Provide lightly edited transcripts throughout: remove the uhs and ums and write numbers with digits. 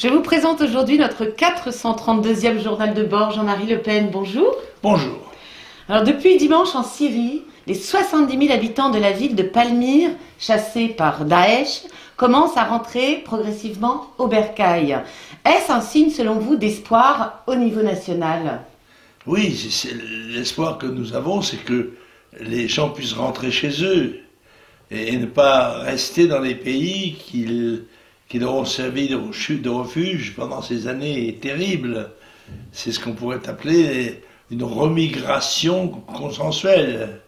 Je vous présente aujourd'hui notre 432e journal de bord. Jean-Marie Le Pen, bonjour. Bonjour. Alors depuis dimanche en Syrie, les 70 000 habitants de la ville de Palmyre, chassés par Daesh, commencent à rentrer progressivement au bercail. Est-ce un signe, selon vous, d'espoir au niveau national? Oui, c'est l'espoir que nous avons, c'est que les gens puissent rentrer chez eux et ne pas rester dans les pays qui leur ont servi de refuge pendant ces années terribles. C'est ce qu'on pourrait appeler une remigration consensuelle.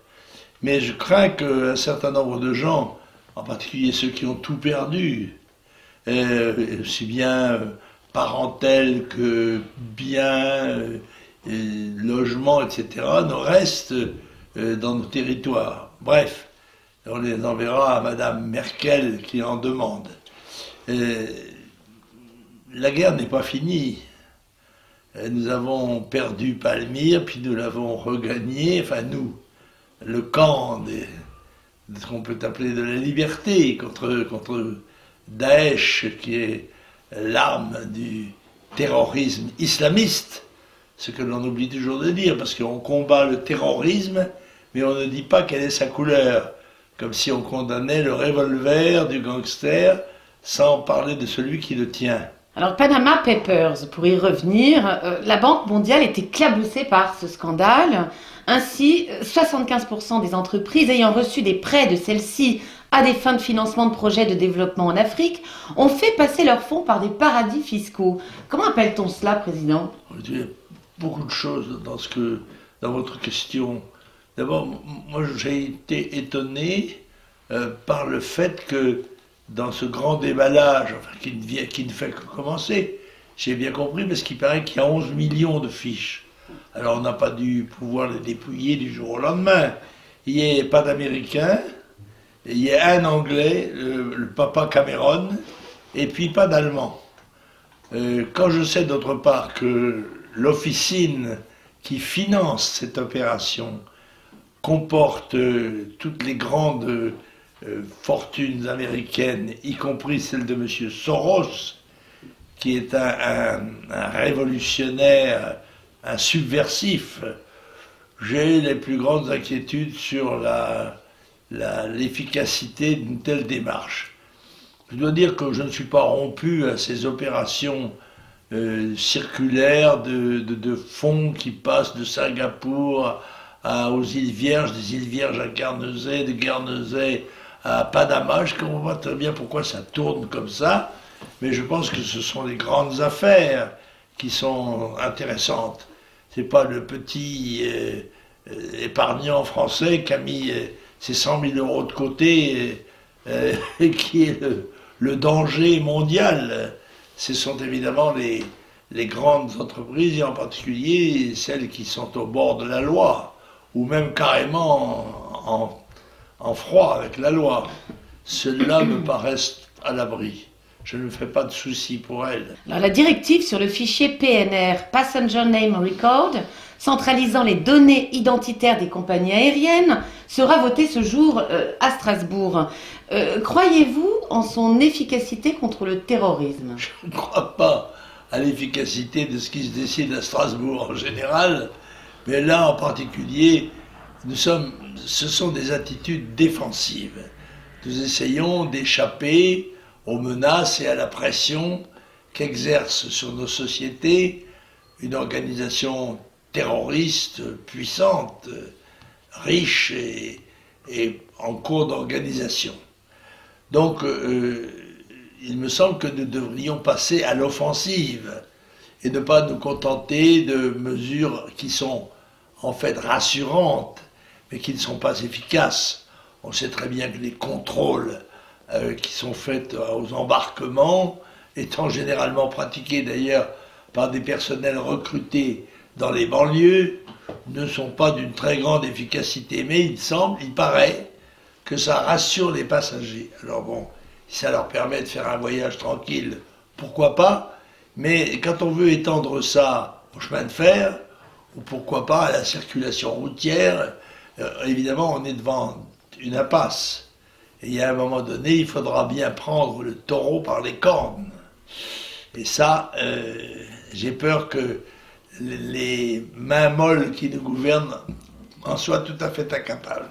Mais je crains qu'un certain nombre de gens, en particulier ceux qui ont tout perdu, aussi bien parentèle que biens, logements, etc., ne restent dans nos territoires. Bref, on les enverra à Madame Merkel qui en demande. La guerre n'est pas finie. Nous avons perdu Palmyre, puis nous l'avons regagné, enfin nous, le camp de ce qu'on peut appeler de la liberté contre Daesh, qui est l'arme du terrorisme islamiste, ce que l'on oublie toujours de dire, parce qu'on combat le terrorisme, mais on ne dit pas quelle est sa couleur, comme si on condamnait le revolver du gangster sans parler de celui qui le tient. Alors Panama Papers, pour y revenir, la Banque mondiale est éclaboussée par ce scandale. Ainsi, 75% des entreprises ayant reçu des prêts de celles-ci à des fins de financement de projets de développement en Afrique ont fait passer leurs fonds par des paradis fiscaux. Comment appelle-t-on cela, Président? Il y a beaucoup de choses dans votre question. D'abord, moi j'ai été étonné par le fait que dans ce grand déballage, enfin, qui ne fait que commencer, j'ai bien compris, parce qu'il paraît qu'il y a 11 millions de fiches. Alors on n'a pas dû pouvoir les dépouiller du jour au lendemain. Il n'y a pas d'Américains, il y a un Anglais, le papa Cameron, et puis pas d'Allemands. Quand je sais d'autre part que l'officine qui finance cette opération comporte toutes les grandes fortunes américaines, y compris celle de M. Soros, qui est un révolutionnaire, un subversif, j'ai les plus grandes inquiétudes sur l'efficacité d'une telle démarche. Je dois dire que je ne suis pas rompu à ces opérations circulaires de fonds qui passent de Singapour aux îles Vierges, des îles Vierges à Guernesey, de Guernesey à Panama. Je comprends pas très bien pourquoi ça tourne comme ça, mais je pense que ce sont les grandes affaires qui sont intéressantes. C'est pas le petit épargnant français qui a mis ses 100 000 euros de côté et qui est le danger mondial. Ce sont évidemment les grandes entreprises, et en particulier celles qui sont au bord de la loi, ou même carrément en froid avec la loi. Ceux-là me paraissent à l'abri. Je ne me fais pas de soucis pour elles. Alors, la directive sur le fichier PNR, Passenger Name Record, centralisant les données identitaires des compagnies aériennes, sera votée ce jour à Strasbourg. Croyez-vous en son efficacité contre le terrorisme? Je ne crois pas à l'efficacité de ce qui se décide à Strasbourg en général, mais là en particulier, ce sont des attitudes défensives. Nous essayons d'échapper aux menaces et à la pression qu'exerce sur nos sociétés une organisation terroriste puissante, riche et en cours d'organisation. Donc, il me semble que nous devrions passer à l'offensive et ne pas nous contenter de mesures qui sont en fait rassurantes, mais qui ne sont pas efficaces. On sait très bien que les contrôles qui sont faits aux embarquements, étant généralement pratiqués d'ailleurs par des personnels recrutés dans les banlieues, ne sont pas d'une très grande efficacité. Mais il paraît que ça rassure les passagers. Alors bon, si ça leur permet de faire un voyage tranquille, pourquoi pas, mais quand on veut étendre ça au chemin de fer, ou pourquoi pas à la circulation routière, évidemment on est devant une impasse. Et à un moment donné, il faudra bien prendre le taureau par les cornes. Et ça, j'ai peur que les mains molles qui nous gouvernent en soient tout à fait incapables.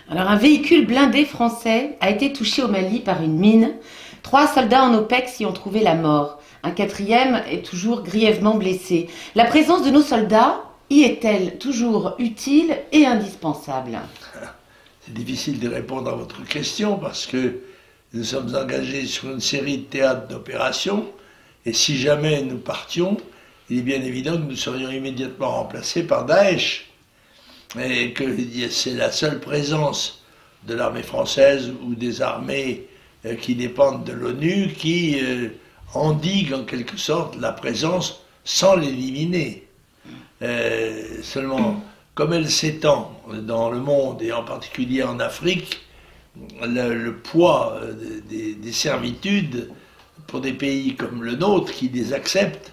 Alors, un véhicule blindé français a été touché au Mali par une mine. 3 soldats en OPEX y ont trouvé la mort. Un 4e est toujours grièvement blessé. La présence de nos soldats y est-elle toujours utile et indispensable? C'est difficile de répondre à votre question parce que nous sommes engagés sur une série de théâtres d'opérations et si jamais nous partions, il est bien évident que nous serions immédiatement remplacés par Daesh et que c'est la seule présence de l'armée française ou des armées qui dépendent de l'ONU qui endigue en quelque sorte la présence sans l'éliminer. Seulement, comme elle s'étend dans le monde et en particulier en Afrique, le poids des servitudes pour des pays comme le nôtre qui les acceptent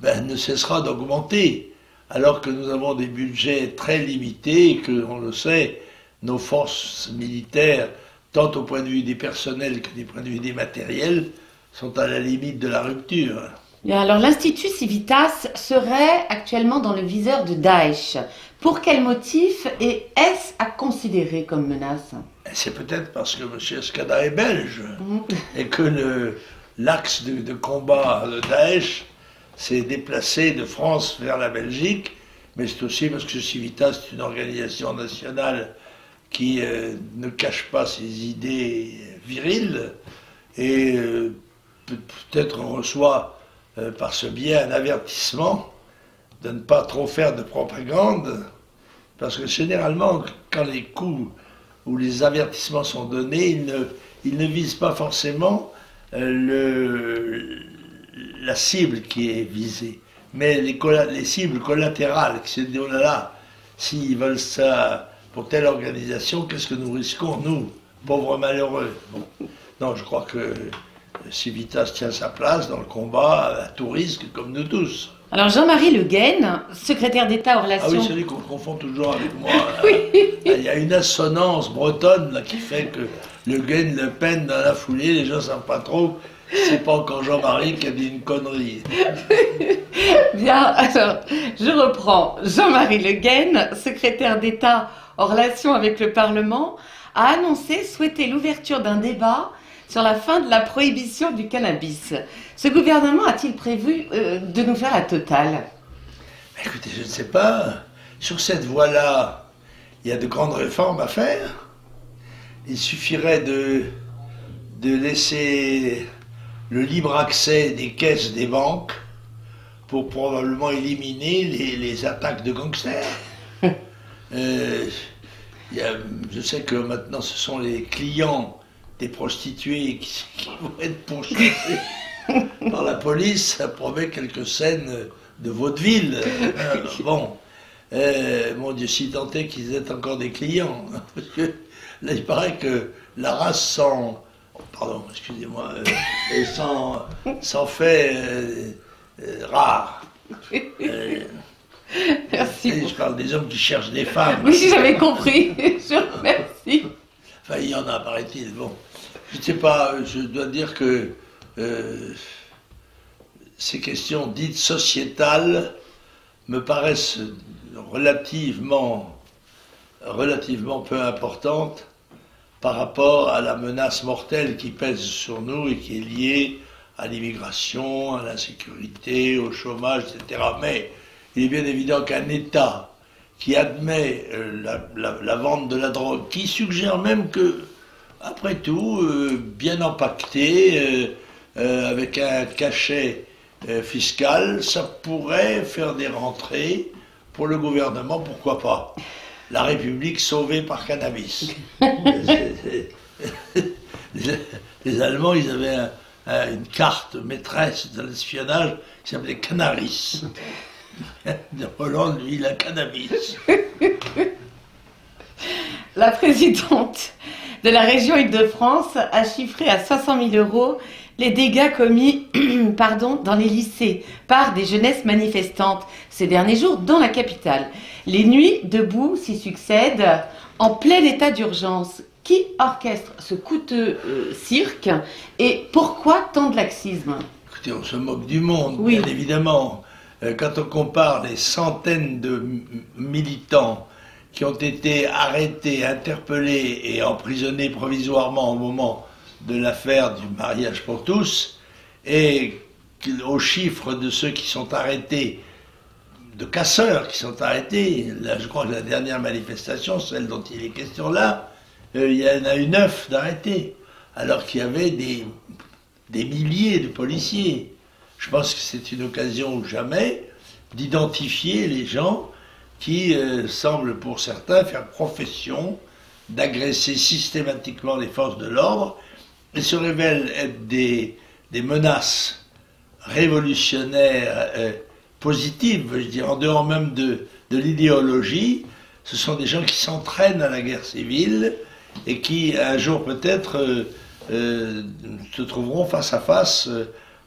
ne cessera d'augmenter, alors que nous avons des budgets très limités et que, on le sait, nos forces militaires, tant au point de vue des personnels que du point de vue des matériels, sont à la limite de la rupture. Bien, alors, l'Institut Civitas serait actuellement dans le viseur de Daesh. Pour quel motif et est-ce à considérer comme menace? C'est peut-être parce que M. Escada est belge et que l'axe de combat de Daesh s'est déplacé de France vers la Belgique, mais c'est aussi parce que Civitas est une organisation nationale qui ne cache pas ses idées viriles et peut-être reçoit par ce biais un avertissement de ne pas trop faire de propagande, parce que généralement, quand les coups ou les avertissements sont donnés, ils ne visent pas forcément la cible qui est visée, mais les cibles collatérales, qui se disent, oh là là, s'ils veulent ça pour telle organisation, qu'est-ce que nous risquons, nous, pauvres malheureux. Bon. Non, je crois que Civitas tient sa place dans le combat à tout risque, comme nous tous. Alors, Jean-Marie Le Guen, secrétaire d'État aux relations... Ah oui, c'est lui qu'on confond toujours avec moi. Oui. Il y a une assonance bretonne là, qui fait que Le Guen, Le Pen, dans la foulée, les gens ne savent pas trop. C'est pas encore Jean-Marie qui a dit une connerie. Bien, alors, je reprends. Jean-Marie Le Guen, secrétaire d'État en relation avec le Parlement, a annoncé souhaiter l'ouverture d'un débat sur la fin de la prohibition du cannabis. Ce gouvernement a-t-il prévu de nous faire la totale? Écoutez, je ne sais pas. Sur cette voie-là, il y a de grandes réformes à faire. Il suffirait de laisser le libre accès des caisses des banques pour probablement éliminer les attaques de gangsters. Je sais que maintenant ce sont les clients des prostituées qui vont être pourchassés par la police. Ça promet quelques scènes de vaudeville. Bon, mon Dieu, si tant est qu'ils aient encore des clients. Parce que là, il paraît que la race sans... Pardon, excusez-moi, s'en fait rare. Merci. Je parle des hommes qui cherchent des femmes. Oui, j'avais compris. Je vous remercie. Enfin, il y en a, paraît-il. Bon, je ne sais pas, je dois dire que ces questions dites sociétales me paraissent relativement peu importantes par rapport à la menace mortelle qui pèse sur nous et qui est liée à l'immigration, à l'insécurité, au chômage, etc. Mais il est bien évident qu'un État qui admet la vente de la drogue, qui suggère même que, après tout, bien empaqueté, avec un cachet fiscal, ça pourrait faire des rentrées pour le gouvernement, pourquoi pas. La République sauvée par cannabis. Les Allemands, ils avaient une carte maîtresse de l'espionnage qui s'appelait Canaris. Hollande, lui, il a cannabis. La présidente de la région Île-de-France a chiffré à 500 000 € les dégâts commis dans les lycées par des jeunesses manifestantes ces derniers jours dans la capitale. Les nuits debout s'y succèdent en plein état d'urgence. Qui orchestre ce coûteux cirque et pourquoi tant de laxisme? Écoutez, on se moque du monde, Oui. bien évidemment. Quand on compare les centaines de militants qui ont été arrêtés, interpellés et emprisonnés provisoirement au moment de l'affaire du mariage pour tous, et au chiffre de ceux qui sont arrêtés, de casseurs qui sont arrêtés, là je crois que la dernière manifestation, celle dont il est question là, il y en a eu 9 d'arrêtés, alors qu'il y avait des milliers de policiers. Je pense que c'est une occasion ou jamais d'identifier les gens qui semblent pour certains faire profession d'agresser systématiquement les forces de l'ordre et se révèlent être des menaces révolutionnaires positives, je dirais, en dehors même de l'idéologie. Ce sont des gens qui s'entraînent à la guerre civile et qui un jour peut-être se trouveront face à face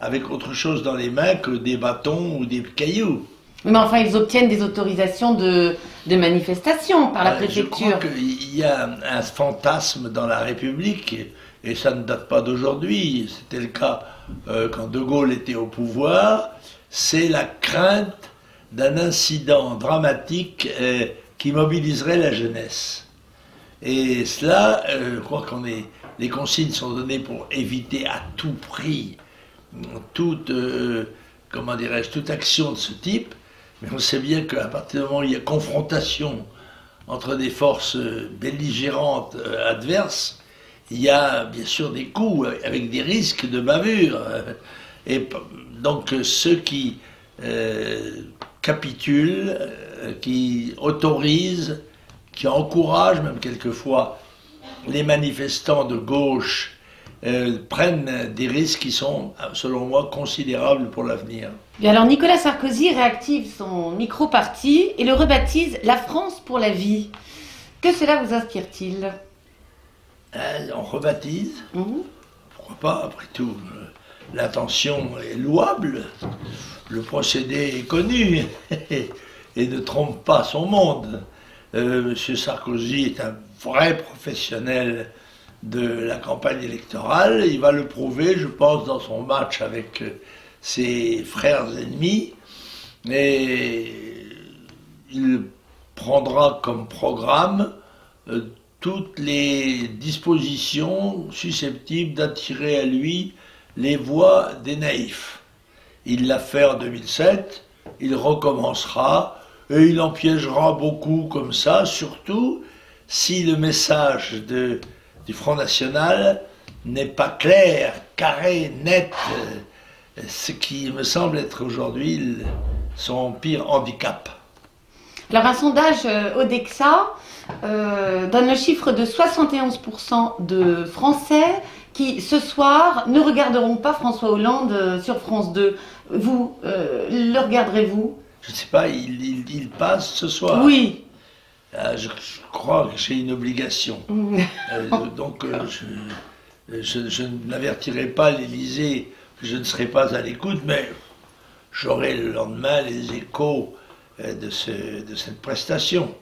avec autre chose dans les mains que des bâtons ou des cailloux. Mais enfin, ils obtiennent des autorisations de manifestation par la préfecture. Je crois qu'il y a un fantasme dans la République, et ça ne date pas d'aujourd'hui, c'était le cas quand De Gaulle était au pouvoir, c'est la crainte d'un incident dramatique qui mobiliserait la jeunesse. Et cela, je crois les consignes sont données pour éviter à tout prix toute action de ce type. Mais on sait bien qu'à partir du moment où il y a confrontation entre des forces belligérantes adverses, il y a bien sûr des coups avec des risques de bavure. Et donc ceux qui capitulent, qui autorisent, qui encouragent même quelquefois les manifestants de gauche prennent des risques qui sont, selon moi, considérables pour l'avenir. Et alors Nicolas Sarkozy réactive son micro-parti et le rebaptise « La France pour la vie ». Que cela vous inspire-t-il ? On rebaptise, pourquoi pas, après tout, l'intention est louable, le procédé est connu et ne trompe pas son monde. Monsieur Sarkozy est un vrai professionnel de la campagne électorale, il va le prouver, je pense, dans son match avec ses frères ennemis, et il prendra comme programme toutes les dispositions susceptibles d'attirer à lui les voix des naïfs. Il l'a fait en 2007, il recommencera, et il en piégera beaucoup comme ça, surtout si le message du Front National n'est pas clair, carré, net, ce qui me semble être aujourd'hui son pire handicap. Alors un sondage Odexa donne le chiffre de 71% de Français qui, ce soir, ne regarderont pas François Hollande sur France 2. Vous, le regarderez-vous ? Je ne sais pas, il passe ce soir. Oui. Je crois que j'ai une obligation. Donc je n'avertirai pas l'Élysée que je ne serai pas à l'écoute, mais j'aurai le lendemain les échos de cette prestation.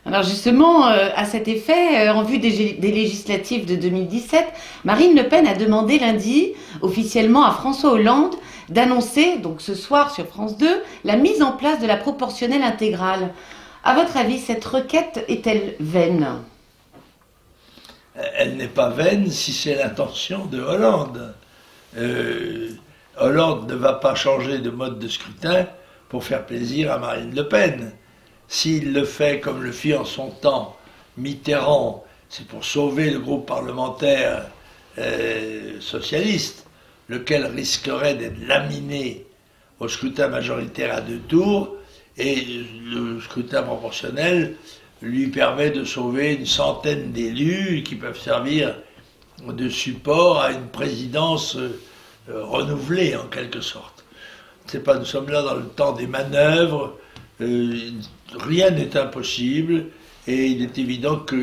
Alors justement, à cet effet, en vue des législatives de 2017, Marine Le Pen a demandé lundi officiellement à François Hollande d'annoncer, donc ce soir sur France 2, la mise en place de la proportionnelle intégrale. À votre avis, cette requête est-elle vaine ? Elle n'est pas vaine si c'est l'intention de Hollande. Hollande ne va pas changer de mode de scrutin pour faire plaisir à Marine Le Pen. S'il le fait comme le fit en son temps Mitterrand, c'est pour sauver le groupe parlementaire socialiste, lequel risquerait d'être laminé au scrutin majoritaire à 2 tours, et le scrutin proportionnel lui permet de sauver une centaine d'élus qui peuvent servir de support à une présidence renouvelée en quelque sorte. C'est pas, nous sommes là dans le temps des manœuvres, rien n'est impossible, et il est évident que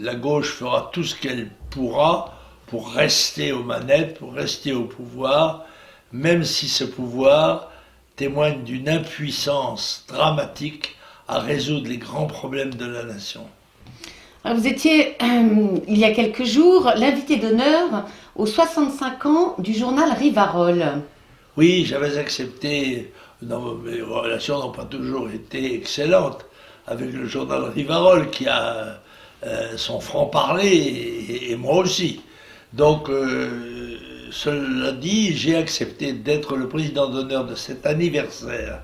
la gauche fera tout ce qu'elle pourra pour rester aux manettes, pour rester au pouvoir, même si ce pouvoir témoigne d'une impuissance dramatique à résoudre les grands problèmes de la nation. Alors, vous étiez, il y a quelques jours, l'invité d'honneur aux 65 ans du journal Rivarol. Oui, j'avais accepté. Non, mes relations n'ont pas toujours été excellentes avec le journal Rivarol, qui a son franc-parler, et moi aussi. Donc, cela dit, j'ai accepté d'être le président d'honneur de cet anniversaire,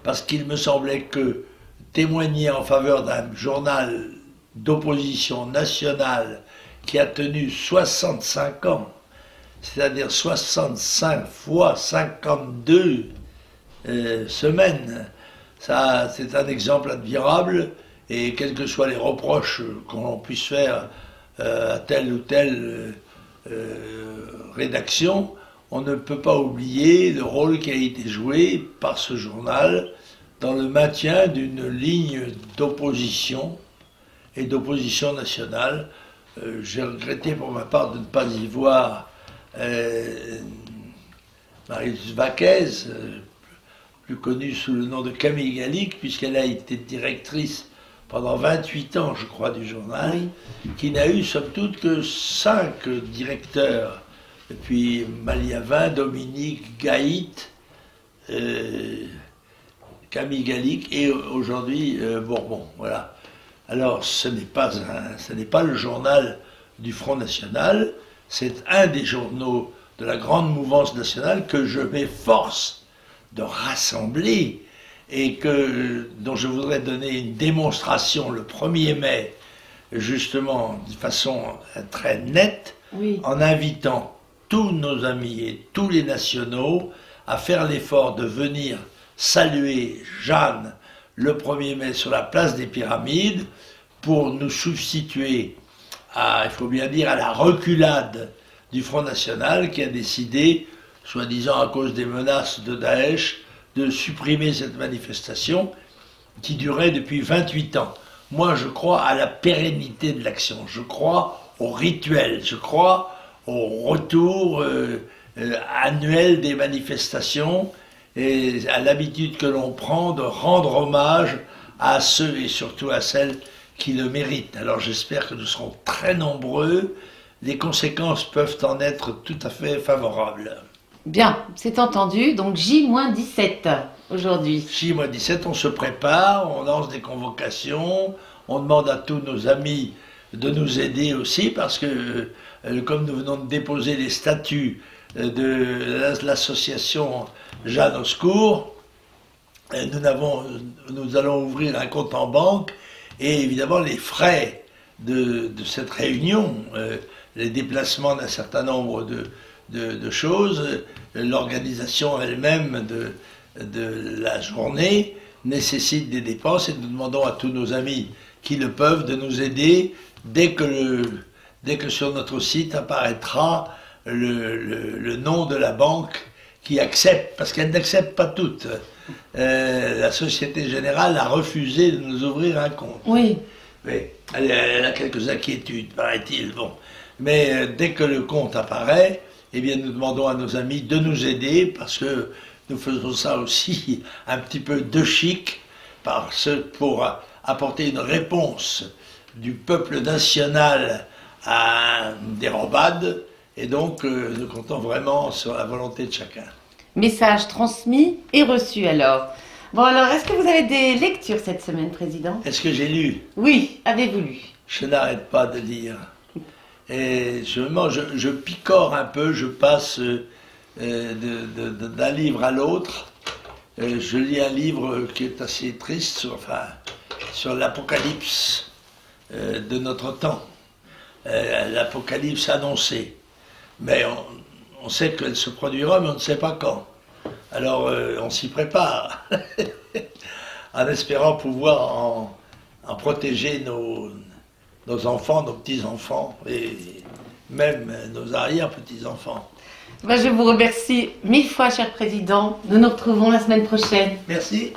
parce qu'il me semblait que témoigner en faveur d'un journal d'opposition nationale qui a tenu 65 ans, c'est-à-dire 65 fois 52 semaines. Ça, c'est un exemple admirable, et quels que soient les reproches qu'on puisse faire à telle ou telle rédaction, on ne peut pas oublier le rôle qui a été joué par ce journal dans le maintien d'une ligne d'opposition et d'opposition nationale. J'ai regretté pour ma part de ne pas y voir Marius Vaquez, plus connue sous le nom de Camille Gallic, puisqu'elle a été directrice pendant 28 ans, je crois, du journal, oui, qui n'a eu, somme toute, que 5 directeurs. Et puis Maliavin, Dominique, Gaït, Camille Gallic et aujourd'hui Bourbon. Voilà. Alors, ce n'est pas le journal du Front National, c'est un des journaux de la grande mouvance nationale que je m'efforce de rassembler et dont je voudrais donner une démonstration le 1er mai, justement, de façon très nette, oui, en invitant tous nos amis et tous les nationaux à faire l'effort de venir saluer Jeanne le 1er mai sur la place des Pyramides pour nous substituer il faut bien dire, à la reculade du Front National qui a décidé, soi-disant à cause des menaces de Daesh, de supprimer cette manifestation qui durait depuis 28 ans. Moi, je crois à la pérennité de l'action, je crois au rituel, je crois au retour annuel des manifestations et à l'habitude que l'on prend de rendre hommage à ceux et surtout à celles qui le méritent. Alors j'espère que nous serons très nombreux, les conséquences peuvent en être tout à fait favorables. Bien, c'est entendu, donc J-17 aujourd'hui. J-17, on se prépare, on lance des convocations, on demande à tous nos amis de nous aider aussi, parce que comme nous venons de déposer les statuts de l'association Jeanne au secours, nous allons ouvrir un compte en banque, et évidemment les frais de cette réunion, les déplacements d'un certain nombre de choses, l'organisation elle-même de la journée nécessite des dépenses, et nous demandons à tous nos amis qui le peuvent de nous aider dès que sur notre site apparaîtra le nom de la banque qui accepte, parce qu'elle n'accepte pas toutes. La Société Générale a refusé de nous ouvrir un compte. Oui. Mais elle a quelques inquiétudes, paraît-il. Bon. Mais dès que le compte apparaît, eh bien, nous demandons à nos amis de nous aider, parce que nous faisons ça aussi un petit peu de chic, pour apporter une réponse du peuple national à une dérobade, et donc nous comptons vraiment sur la volonté de chacun. Message transmis et reçu alors. Bon alors, est-ce que vous avez des lectures cette semaine, Président? Est-ce que j'ai lu? Oui, avez-vous lu? Je n'arrête pas de lire. Et je picore un peu, je passe d'un livre à l'autre. Je lis un livre qui est assez triste, sur l'apocalypse de notre temps. L'apocalypse annoncée. Mais on sait qu'elle se produira, mais on ne sait pas quand. Alors on s'y prépare, en espérant pouvoir en protéger nos enfants, nos petits-enfants, et même nos arrière-petits-enfants. Je vous remercie 1000 fois, cher Président. Nous nous retrouvons la semaine prochaine. Merci.